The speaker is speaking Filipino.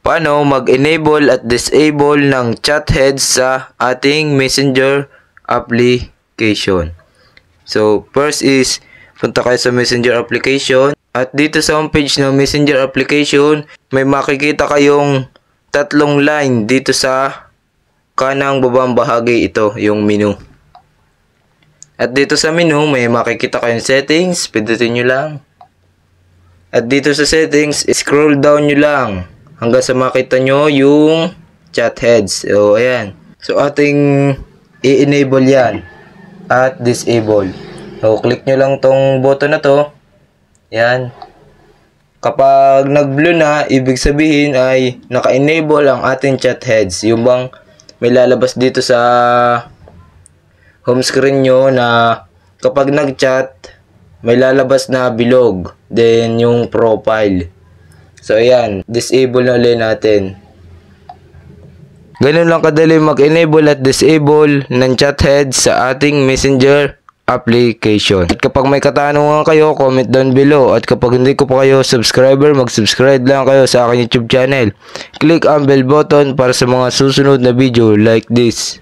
paano mag-enable at disable ng chat heads sa ating Messenger application. So, first is, punta kayo sa Messenger application. At dito sa homepage ng Messenger application, may makikita kayong tatlong line dito sa kanang babang bahagi. Ito, yung menu. At dito sa menu, may makikita kayong settings. Pindutin nyo lang. At dito sa settings, scroll down nyo lang hanggang sa makita nyo yung chat heads. So, ayan. So, ating i-enable yan at disable. So, click nyo lang tong button na to. Ayan. Kapag nag-blue na, ibig sabihin ay naka-enable ang ating chat heads. Yung bang may lalabas dito sa home screen nyo na kapag nag-chat, may lalabas na bilog. Then, yung profile. So, ayan. Disable na ulit natin. Ganun lang kadali mag-enable at disable ng chat heads sa ating Messenger application. At kapag may katanungan kayo, comment down below. At kapag hindi ko pa kayo subscriber, mag-subscribe lang kayo sa aking YouTube channel. Click ang bell button para sa mga susunod na video like this.